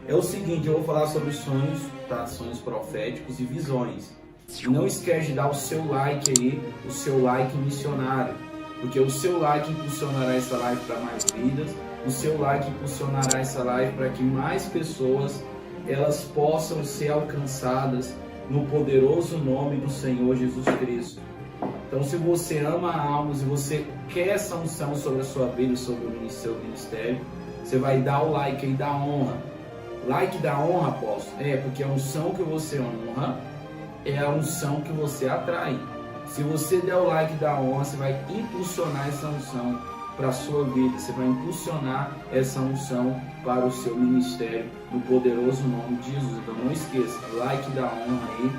É o seguinte, eu vou falar sobre sonhos, tá? Sonhos proféticos e visões. Não esquece de dar o seu like aí, o seu like missionário, porque o seu like impulsionará essa live para mais vidas, o seu like impulsionará essa live para que mais pessoas elas possam ser alcançadas no poderoso nome do Senhor Jesus Cristo. Então, se você ama almas e você quer essa unção sobre a sua vida, sobre o seu ministério, você vai dar o like aí da honra. Like da honra, apóstolo? Porque a unção que você honra é a unção que você atrai. Se você der o like da honra, você vai impulsionar essa unção para a sua vida. Você vai impulsionar essa unção para o seu ministério no poderoso nome de Jesus. Então não esqueça, like da honra aí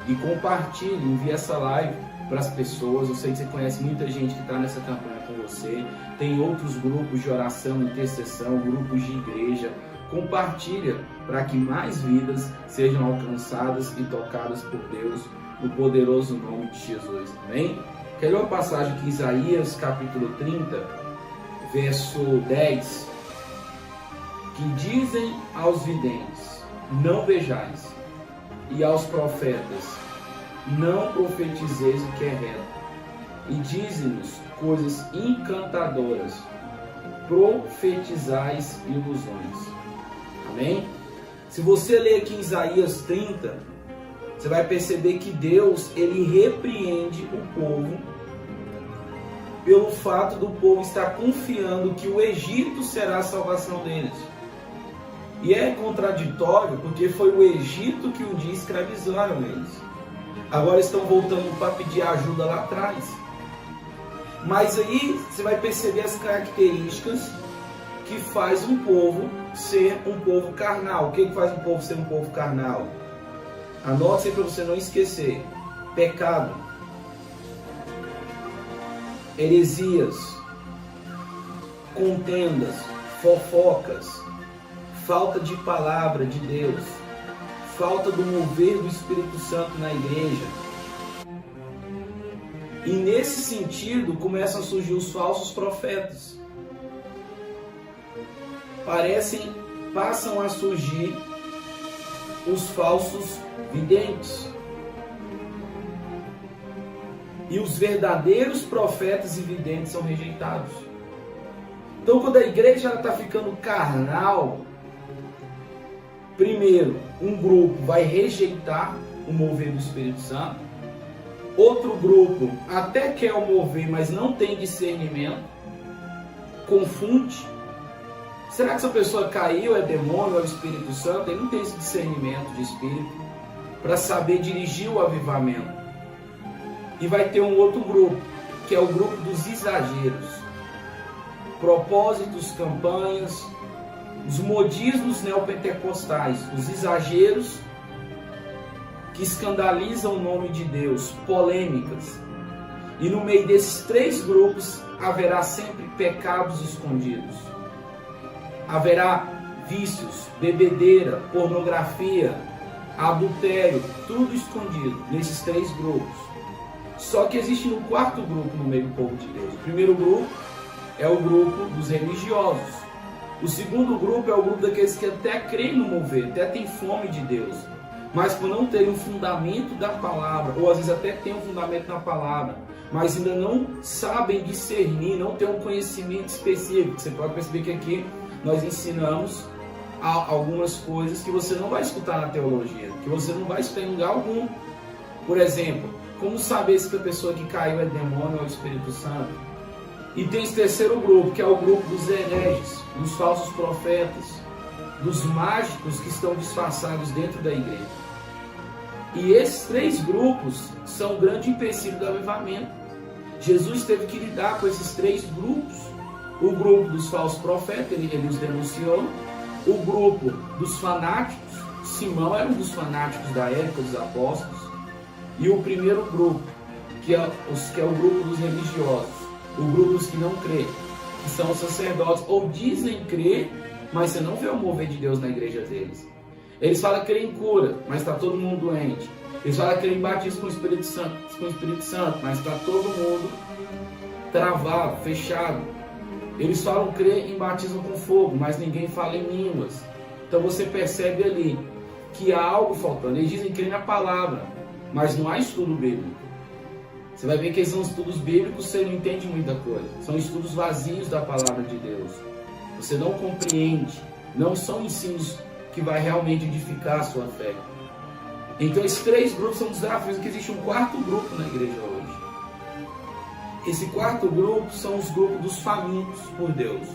e compartilhe, envie essa live para as pessoas. Eu sei que você conhece muita gente que está nessa campanha com você. Tem outros grupos de oração, intercessão, grupos de igreja. Compartilha para que mais vidas sejam alcançadas e tocadas por Deus no poderoso nome de Jesus. Amém? Quer ler uma passagem aqui, Isaías capítulo 30, verso 10, que dizem aos videntes, não vejais, e aos profetas, não profetizeis o que é reto, e dizem-nos coisas encantadoras, profetizais ilusões. Amém? Se você ler aqui em Isaías 30, você vai perceber que Deus, ele repreende o povo pelo fato do povo estar confiando que o Egito será a salvação deles. E é contraditório porque foi o Egito que um dia escravizaram eles. Agora estão voltando para pedir ajuda lá atrás. Mas aí você vai perceber as características que faz um povo ser um povo carnal. O que faz um povo ser um povo carnal? Anote aí para você não esquecer. Pecado, heresias, contendas, fofocas, falta de palavra de Deus, falta do mover do Espírito Santo na igreja. E nesse sentido começam a surgir os falsos profetas. Passam a surgir os falsos videntes. E os verdadeiros profetas e videntes são rejeitados. Então, quando a igreja está ficando carnal, primeiro, um grupo vai rejeitar o mover do Espírito Santo. Outro grupo até quer o mover, mas não tem discernimento. Confunde. Será que essa pessoa caiu, é demônio ou é o Espírito Santo? Ele não tem esse discernimento de espírito para saber dirigir o avivamento. E vai ter um outro grupo, que é o grupo dos exageros. Propósitos, campanhas, os modismos neopentecostais, os exageros que escandalizam o nome de Deus, polêmicas. E no meio desses três grupos haverá sempre pecados escondidos. Haverá vícios, bebedeira, pornografia, adultério, tudo escondido nesses três grupos. Só que existe um quarto grupo no meio do povo de Deus. O primeiro grupo é o grupo dos religiosos. O segundo grupo é o grupo daqueles que até creem no mover, até têm fome de Deus, mas por não terem um fundamento da palavra, ou às vezes até têm um fundamento na palavra, mas ainda não sabem discernir, não têm um conhecimento específico. Você pode perceber que aqui nós ensinamos algumas coisas que você não vai escutar na teologia, que você não vai escutar em lugar algum. Por exemplo, como saber se a pessoa que caiu é demônio ou é Espírito Santo? E tem esse terceiro grupo, que é o grupo dos hereges, dos falsos profetas, dos mágicos que estão disfarçados dentro da igreja. E esses três grupos são um grande empecilho do avivamento. Jesus teve que lidar com esses três grupos. O grupo dos falsos profetas, ele os denunciou. O grupo dos fanáticos, Simão era um dos fanáticos da época dos apóstolos. E o primeiro grupo, que é o grupo dos religiosos, o grupo dos que não creem, que são os sacerdotes, ou dizem crer, mas você não vê o mover de Deus na igreja deles. Eles falam que creem em cura, mas está todo mundo doente. Eles falam que creem em batismo com o Espírito Santo, mas está todo mundo travado, fechado. Eles falam crer em batismo com fogo, mas ninguém fala em línguas. Então você percebe ali que há algo faltando. Eles dizem crer na palavra, mas não há estudo bíblico. Você vai ver que são estudos bíblicos, você não entende muita coisa. São estudos vazios da palavra de Deus. Você não compreende. Não são ensinos que vai realmente edificar a sua fé. Então esses três grupos são desafios, que existe um quarto grupo na igreja hoje. Esse quarto grupo são os grupos dos famintos por Deus.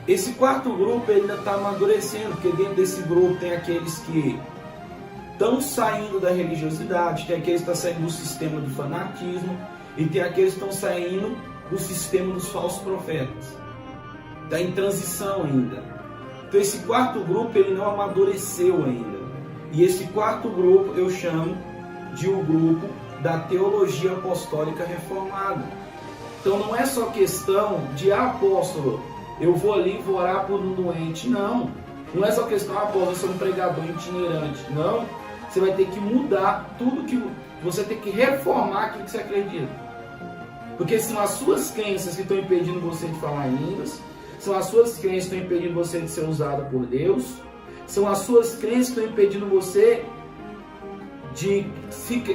Esse quarto grupo ele ainda está amadurecendo, porque dentro desse grupo tem aqueles que estão saindo da religiosidade, tem aqueles que estão saindo do sistema do fanatismo, e tem aqueles que estão saindo do sistema dos falsos profetas. Está em transição ainda. Então esse quarto grupo ele não amadureceu ainda. E esse quarto grupo eu chamo de o grupo da teologia apostólica reformada. Então não é só questão de apóstolo, eu vou ali e vou orar por um doente. Não. Não é só questão, apóstolo, eu sou um pregador itinerante. Não. Você vai ter que mudar tudo que... Você tem que reformar aquilo que você acredita. Porque são as suas crenças que estão impedindo você de falar em línguas. São as suas crenças que estão impedindo você de ser usado por Deus. São as suas crenças que estão impedindo você de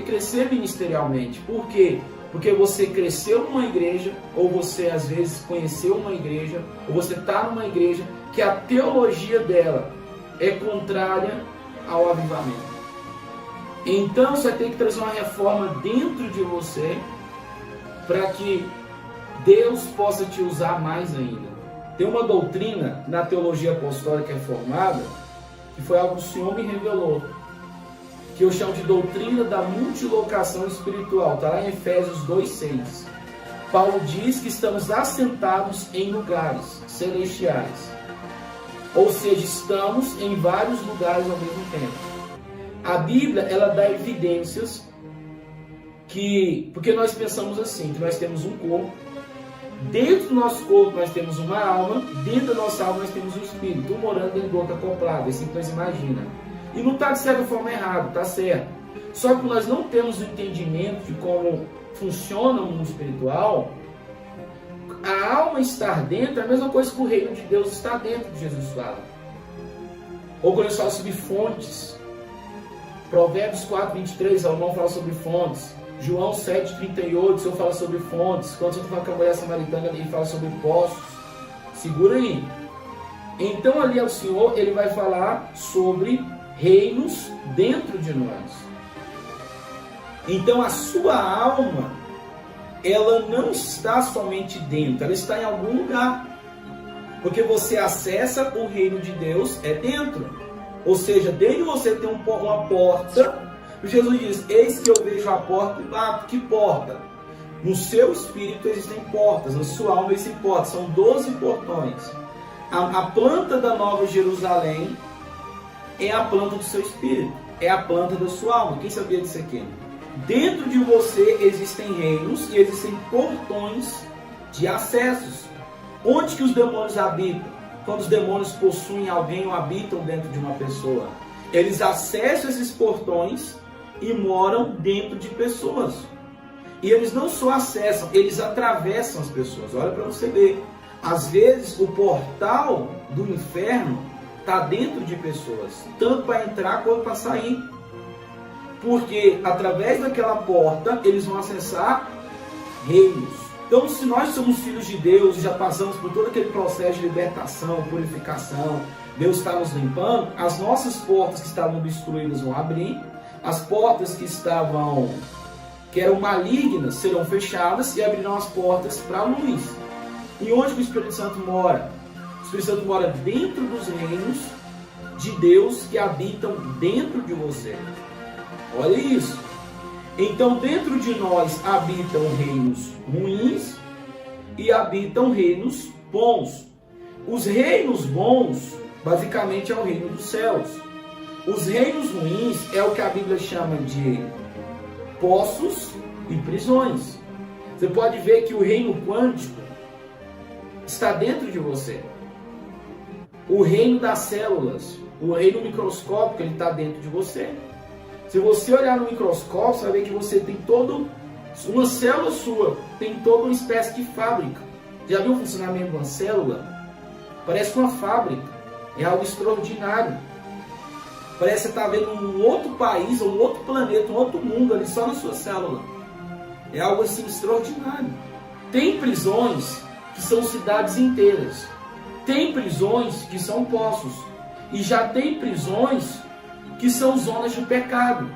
crescer ministerialmente. Por quê? Porque você cresceu numa igreja, ou você às vezes conheceu uma igreja, ou você está numa igreja que a teologia dela é contrária ao avivamento. Então você tem que trazer uma reforma dentro de você para que Deus possa te usar mais ainda. Tem uma doutrina na teologia apostólica reformada que foi algo que o Senhor me revelou, que eu chamo de doutrina da multilocação espiritual. Está lá em Efésios 2,6. Paulo diz que estamos assentados em lugares celestiais. Ou seja, estamos em vários lugares ao mesmo tempo. A Bíblia, ela dá evidências que... Porque nós pensamos assim, que nós temos um corpo. Dentro do nosso corpo nós temos uma alma. Dentro da nossa alma nós temos um espírito. Um morando dentro do outro acoplado. Assim que nós imaginamos. E não está de certa forma errado, está certo. Só que nós não temos o entendimento de como funciona o mundo espiritual. A alma estar dentro é a mesma coisa que o reino de Deus está dentro, de Jesus fala. Ou quando ele fala sobre fontes. Provérbios 4,23, Salomão fala sobre fontes. João 7,38, o Senhor fala sobre fontes. Quando você fala com a mulher samaritana, ele fala sobre poços. Segura aí. Então ali o Senhor, ele vai falar sobre reinos dentro de nós. Então a sua alma, ela não está somente dentro, ela está em algum lugar. Porque você acessa o reino de Deus é dentro. Ou seja, dentro de você tem uma porta. Jesus diz, eis que eu vejo a porta. Ah, que porta? No seu espírito existem portas, na sua alma existem portas. São 12 portões. A planta da Nova Jerusalém é a planta do seu espírito, é a planta da sua alma. Quem sabia disso aqui? Dentro de você existem reinos e existem portões de acessos. Onde que os demônios habitam? Quando os demônios possuem alguém ou habitam dentro de uma pessoa, eles acessam esses portões e moram dentro de pessoas. E eles não só acessam, eles atravessam as pessoas. Olha para você ver. Às vezes o portal do inferno está dentro de pessoas, tanto para entrar quanto para sair. Porque através daquela porta eles vão acessar reinos. Então, se nós somos filhos de Deus e já passamos por todo aquele processo de libertação, purificação, Deus está nos limpando, as nossas portas que estavam obstruídas vão abrir, as portas que eram malignas serão fechadas e abrirão as portas para a luz. E onde que o Espírito Santo mora? O Espírito Santo mora dentro dos reinos de Deus que habitam dentro de você. Olha isso. Então dentro de nós habitam reinos ruins e habitam reinos bons. Os reinos bons basicamente é o reino dos céus. Os reinos ruins é o que a Bíblia chama de poços e prisões. Você pode ver que o reino quântico está dentro de você. O reino das células, o reino microscópico, ele está dentro de você. Se você olhar no microscópio, você vai ver que você tem uma célula sua, tem toda uma espécie de fábrica. Já viu o funcionamento de uma célula? Parece uma fábrica. É algo extraordinário. Parece que você está vendo um outro país, um outro planeta, um outro mundo ali só na sua célula. É algo assim extraordinário. Tem prisões que são cidades inteiras. Tem prisões que são poços. E já tem prisões que são zonas de pecado.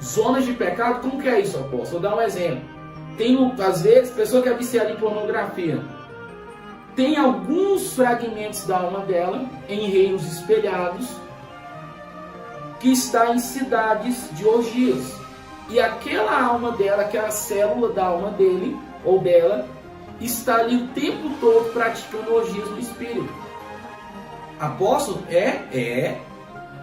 Zonas de pecado, como que é isso, apóstolo? Vou dar um exemplo. Tem, às vezes, pessoa que é viciada em pornografia. Tem alguns fragmentos da alma dela, em reinos espelhados, que está em cidades de orgias. E aquela alma dela, aquela célula da alma dele, ou dela, está ali o tempo todo praticando orgias no espírito. Apóstolo?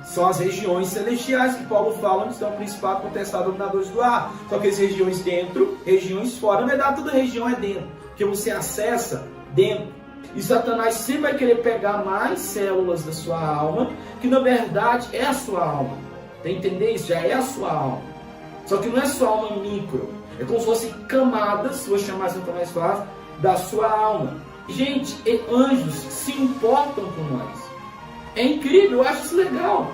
São as regiões celestiais que Paulo fala, que estão principais, potestades, dominadores do ar. Só que as regiões dentro, regiões fora. Na verdade, toda região é dentro, porque você acessa dentro. E Satanás sempre vai querer pegar mais células da sua alma, que na verdade é a sua alma. Tá entendendo isso? Já é a sua alma. Só que não é sua alma micro. É como se fossem camadas, se vou chamar assim mais fácil, da sua alma. Gente, anjos se importam com nós. É incrível, eu acho isso legal.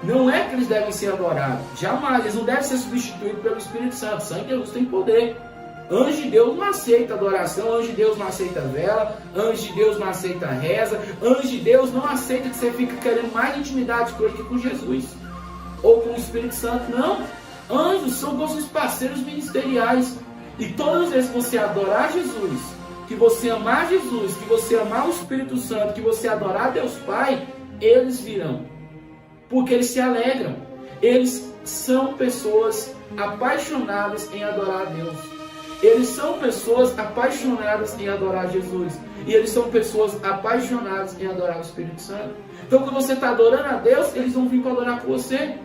Não é que eles devem ser adorados. Jamais, eles não devem ser substituídos pelo Espírito Santo. Sangue de Deus tem poder. Anjo de Deus não aceita adoração, anjo de Deus não aceita vela, anjo de Deus não aceita reza, anjo de Deus não aceita que você fique querendo mais intimidade com ele que com Jesus. Ou com o Espírito Santo, não. Anjos são nossos parceiros ministeriais. E todas as vezes que você adorar Jesus, que você amar Jesus, que você amar o Espírito Santo, que você adorar Deus Pai, eles virão. Porque eles se alegram. Eles são pessoas apaixonadas em adorar a Deus. Eles são pessoas apaixonadas em adorar Jesus. E eles são pessoas apaixonadas em adorar o Espírito Santo. Então quando você está adorando a Deus, eles vão vir para adorar com você.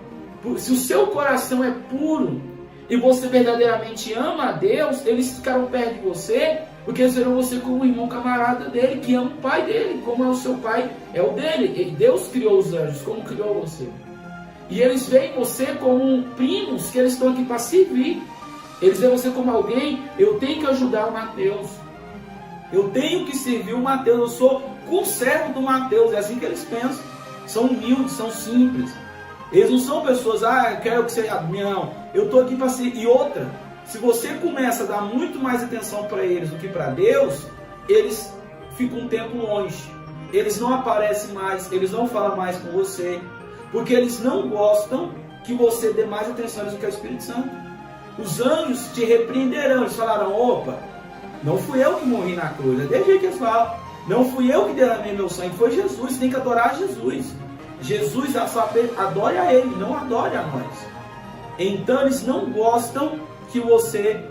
Se o seu coração é puro e você verdadeiramente ama a Deus, eles ficarão perto de você, porque eles verão você como um irmão camarada dele, que ama o pai dele, como é o seu pai, é o dele. E Deus criou os anjos, como criou você. E eles veem você como primos, que eles estão aqui para servir. Eles veem você como alguém, eu tenho que ajudar o Mateus. Eu tenho que servir o Mateus, eu sou conservo do Mateus. É assim que eles pensam. São humildes, são simples. Eles não são pessoas, eu quero que você... Não, eu estou aqui para ser... E outra, se você começa a dar muito mais atenção para eles do que para Deus, eles ficam um tempo longe. Eles não aparecem mais, eles não falam mais com você, porque eles não gostam que você dê mais atenção do que ao Espírito Santo. Os anjos te repreenderão. Eles falaram, opa, não fui eu que morri na cruz. É desse jeito que eles falam. Não fui eu que derramei meu sangue, foi Jesus. Você tem que adorar Jesus. Jesus, adore a Ele, não adore a nós. Então eles não gostam que você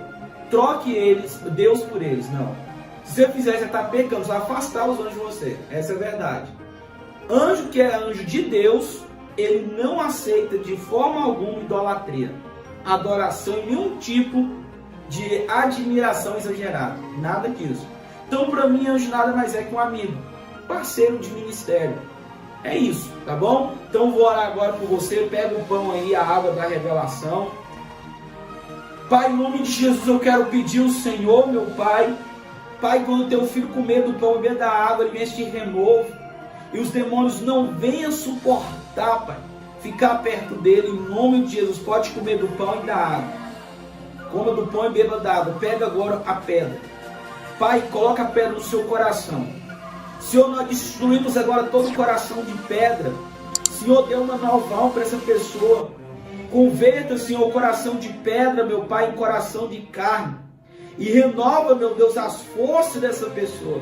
troque eles, Deus por eles. Não. Se você fizer, você está pecando, você vai afastar os anjos de você. Essa é a verdade. Anjo que é anjo de Deus, ele não aceita de forma alguma idolatria, adoração e nenhum tipo de admiração exagerada. Nada disso. Então, para mim, anjo nada mais é que um amigo, parceiro de ministério. É isso, tá bom? Então, vou orar agora por você. Pega o pão aí, a água da revelação. Pai, em nome de Jesus, eu quero pedir ao Senhor, meu Pai. Pai, quando teu filho comer do pão e beber da água, ele venha te renovo. E os demônios não venham suportar, Pai, ficar perto dele. Em nome de Jesus, pode comer do pão e da água. Coma do pão e beba da água. Pega agora a pedra. Pai, coloca a pedra no seu coração. Senhor, nós destruímos agora todo o coração de pedra. Senhor, dê uma nova alma para essa pessoa. Converta, Senhor, o coração de pedra, meu Pai, em coração de carne. E renova, meu Deus, as forças dessa pessoa.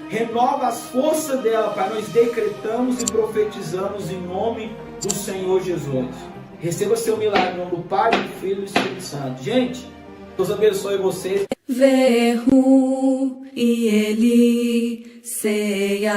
Renova as forças dela, Pai. Nós decretamos e profetizamos em nome do Senhor Jesus. Receba seu milagre em nome do Pai, do Filho e do Espírito Santo. Gente, Deus abençoe vocês. Vehu e ele seyat.